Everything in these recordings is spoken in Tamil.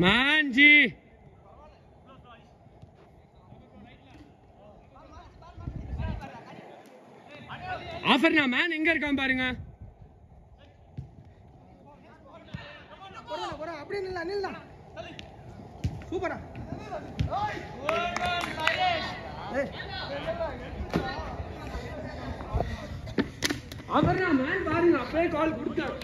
மான்ஜி ஆஃபர்னா மேன் எங்க இருக்கான் பாருங்க. அப்படியே நில்லா சூப்பரா. ஆஃபர்னா மேன் பாருங்க, அப்படியே கால் கொடுத்தேன்.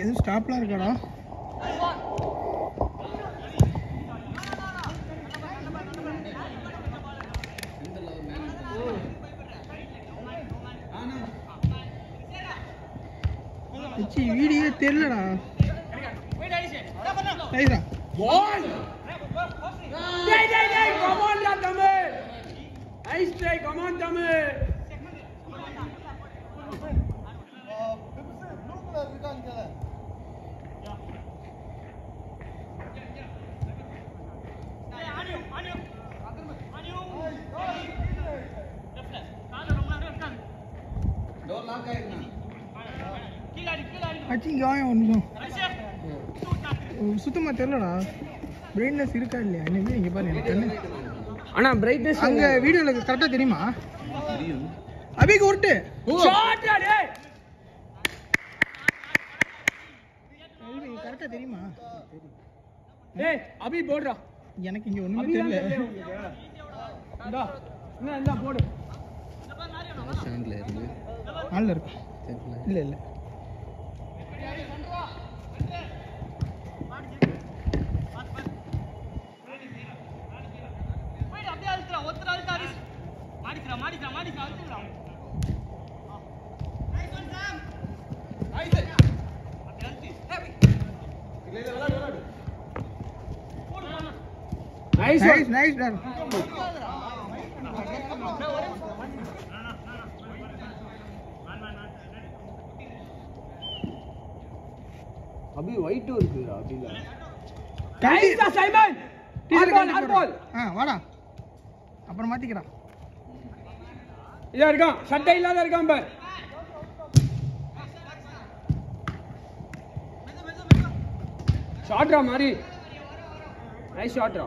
எதுவும் ஸ்டாப்லாம் இருக்காடா? வீடியோ தெரியலடா. Ball! Hey, come on, Tamil! Nice try, come on, Tamil! சுத்தமா தெரியலடா. பிரைட்னஸ் இருக்கா இல்லையா? இங்க பாருங்க. ஆனா பிரைட்னஸ் அங்க வீடியோல கரெக்டா தெரியுமா? அபிக்கு உருட்டு. ஷாட் டேய். கரெக்டா தெரியுமா? டேய் அபி போடுடா. எனக்கு இங்க ஒண்ணுமே தெரியல. இந்தா என்ன போடு. ஸ்டாண்ட்ல இருக்கு. ஆல்ல இருக்கு. இல்ல நைஸ் டன். அபி ஒயிட் இருக்குடா அபில. கைடா சைமன். ஆல் பால். வாடா. அப்புறம் மாத்திக்கடா. இதா இருக்கான். சட்டை இல்லாத இருக்கான் பார். ஷாட்ரா மாதிரி. நைஸ் ஷாட்ரா.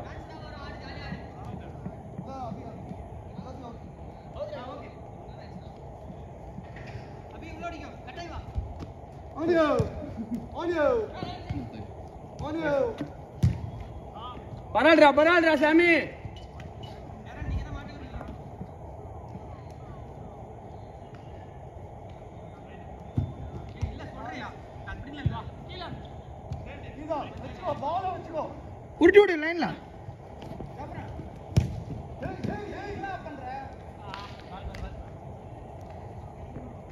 பரவாயில்ல சாமி. உருட்டி விடு லைன்ல.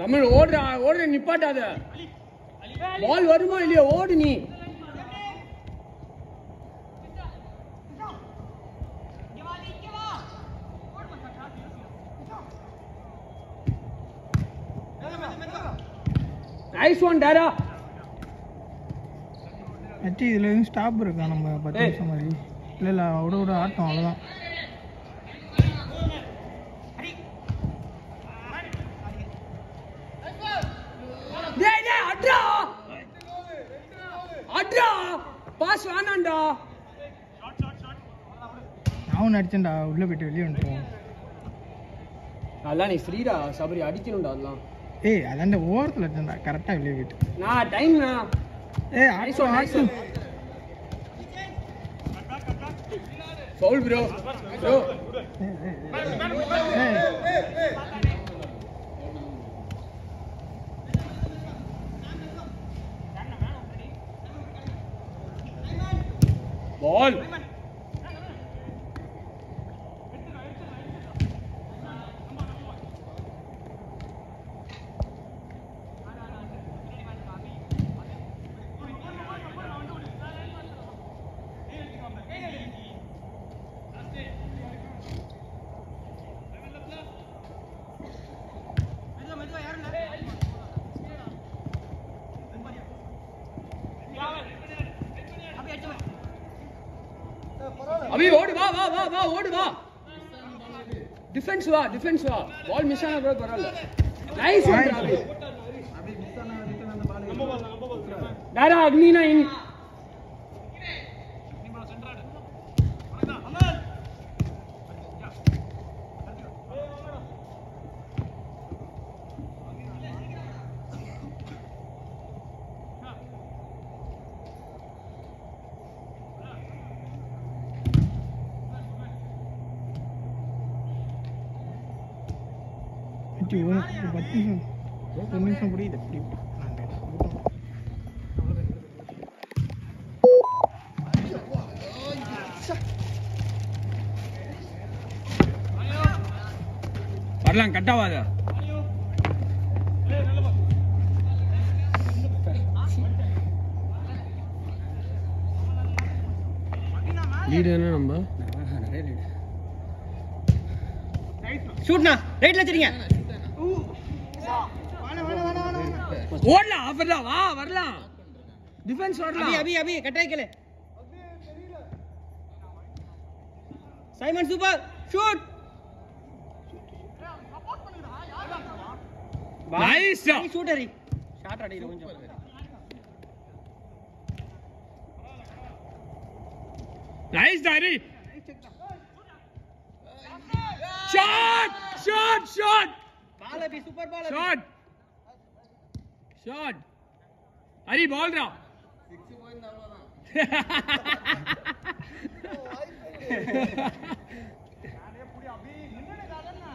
தமிழ் ஓடுற நிப்பாட்டாத. பால் வருமா இல்லையா? ஓடு நீ. நைஸ் ஒன் டாடா. அச்சி இதுல எதுவும் ஸ்டாப் இருக்கா? நம்ம 10 நிமிஷம் மாதிரி இல்ல விட ஆட்டம் அவ்வளவுதான். அட்ரா பாஸ் வேணாம்டா. நான் அடிச்சேன்டா. உள்ள போயிட்டு வெளியே வந்துட்டோம். அதெல்லாம் நீ ஃப்ரீடா சபரி அடிக்கணும்டா. அதெல்லாம் அதாண்ட ஓரத்தில் அடிச்சேன்டா. கரெக்டா வெளியே போயிட்டு நான் டைம்னா ஆக்சு ஃபவுல் ப்ரோ. Ball. அபி ஓடு வா வா வா வா ஓடு வா டிஃபென்ஸ் வா பால் மிஸ் ஆனா கூட பரவாயில்லை நைஸ் ஒன் அபி மிஸ் ஆனா ரிட்டர்ன் அந்த பால் டாரா அக்னினா இன் ஒரு 10 நிமிஷம் புரியுது வரலாம் கட்டாவாத லீடு என்ன நம்ம நிறைய லீடு ஷூட்னா ரைட்ல வச்சிருங்க ஓடலாம் ஆஃபர்லாம் வா வரலாம் டிஃபென்ஸ் வரலாம் அபி கட்டாய்க்கல Simon super shoot nice shoot அடி ஷாட் அடிக்குற கொஞ்சம் நைஸ் டாரி shot ball Abhi super ball shot Hari ball ரா 6 பாயிண்ட் அவ்வளவுதான் நானே புடி அபி நின்னே காலன்னா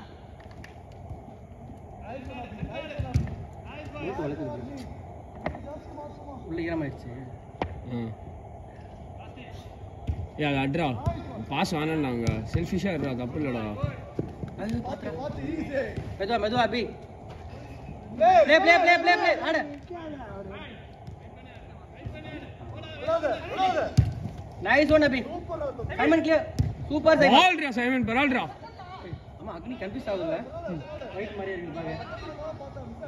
உள்ள ஈரமாயிடுச்சு யா அட்ரா பாஸ் வானன்னாங்க செல்ஃபிஷா இருக்கா தப்பு இல்லடா மெதுவா அபி play ஆடு நைஸ் ஒன் அபி சைமன் கிளியர் சூப்பர் சைமன் பால் ரா சைமன் பரால் ரா ஆமா அக்னி கன்ஃபியூஸ் ஆகுதுல ரைட் மாதிரி இருக்கு பாக்க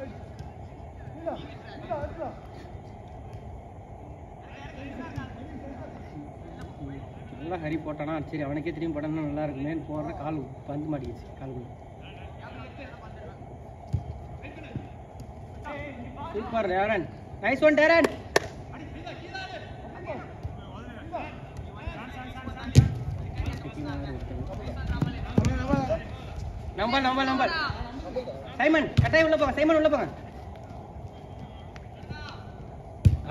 நல்லா ஹரி போட்டானா சரி அவனுக்கே திரும்பி போட்டானா நல்லா இருக்குமே போற கால் பந்து மாட்டிடுச்சு காலுக்குள்ள super Darren nice one Darren number Simon கட்டாய் உள்ள போங்க சைமன் உள்ள போங்க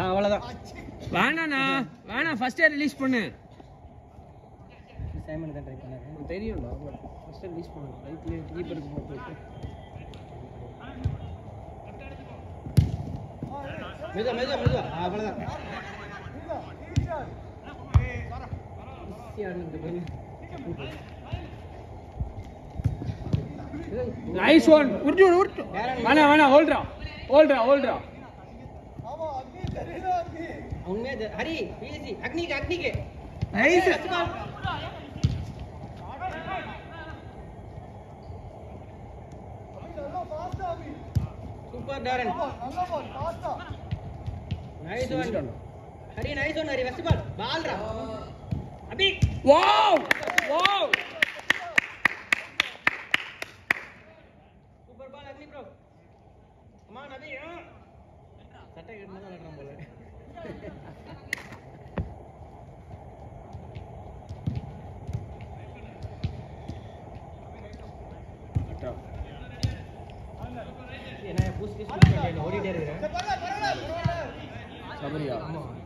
அவ்வளவுதான் வேணா ஃபர்ஸ்ட் ரிலீஸ் பண்ணு சைமன் தான் ட்ரை பண்ணாரு தெரியும்டா ஃபர்ஸ்ட் ரிலீஸ் பண்ணு ரைட்ல கீப்பருக்கு போட்டு மெதுவா அவ்வளவுதான் நைஸ் ஒன் உருட்டு வேணா ஹோல்ட்ரா உண்மையா ஹரி ஈஸி அக்னிக்கு nice super Darren nice one Hari west ball ரா Abhi wow super ball Agni bro come on அபி சட்டை கட்டணும் விளையாடுறான் போல என்ன பூஸ்ட் ஓடிட்டே இருக்கேன் சபரியா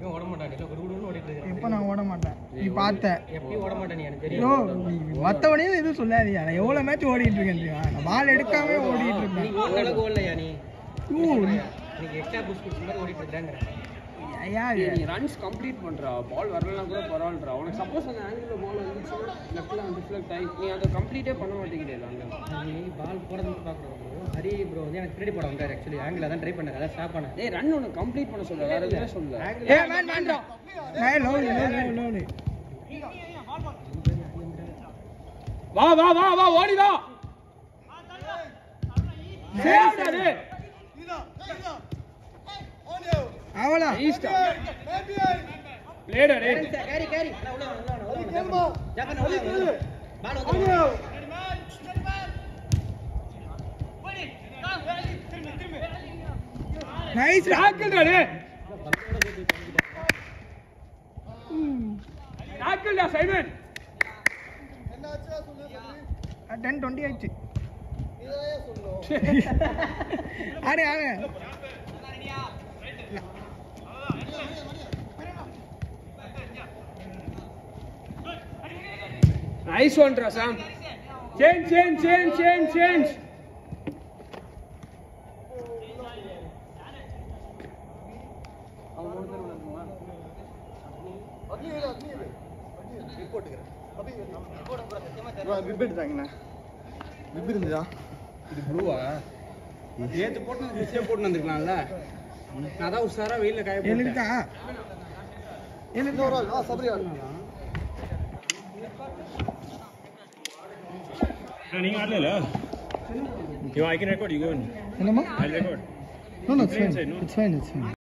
இவன் ஓட மாட்டான் இல்ல குடுகுடுன்னு ஓடிட்டு இருக்கான் இப்ப நான் ஓட மாட்டேன் நீ பார்த்த எப்படி ஓட மாட்டேன் எனக்கு தெரியும் மத்தவனே எதுவும் சொல்லாதீயா நான் எவ்வளவு மேட்ச் ஓடிட்டு இருக்கேன் தெரியுமா நான் பால் எடுக்காம ஓடிட்டு இருக்கேன் நீ ஓட அளவுக்கு ஓடலையா நீ நீ எக்ஸ்ட்ரா பூஸ்ட் மாதிரி ஓடிட்டு இருக்கேங்கற ஐயா நீ ரன்ஸ் கம்ப்ளீட் பண்றா பால் வரலனா கூட பரவாயில்லைடா உனக்கு சப்போஸ் அந்த ஆங்கிள்ல பால் வந்துச்சு லெஃப்ட்ல டிஃப்ளெக்ட் ஆகி நீ அதை கம்ப்ளீட்டே பண்ண மாட்டேங்கிறே நீ பால் போறது பார்க்கணும் ஹரி ப்ரோ வந்து எனக்கு கிரெடிட் போட வந்தாரு एक्चुअली ஆங்கிள் தான் ட்ரை பண்ணேன் அத ஸ்டாப் பண்ணேன் டேய் ரன் உனக்கு கம்ப்ளீட் பண்ண சொல்ல வேற எதுவும் சொல்ல ஏய் வேண்டா ஏய் லோ வா ஓடி வா சேவ் டே அவளா பிளேடா டேய் கேரி ஜாபன் உள்ள பால் வந்து நைஸ் டாக்கிள் டா டாக்கிள் டா சைமன் 10-20 ஆயிடுச்சு ஆடு நைஸ் ஒன் ரா சாம் சேஞ்ச் இது ப்ளூவா ஏத்து போட்டு மிஸ்டே போட்டு வந்திருக்கலாம்ல நான் தான் உசாரா வெயில்ல காய போட்டேன் எழுக்கா நீங்க ஆடல you I can record you go in என்னமா I'll record no it's fine it's fine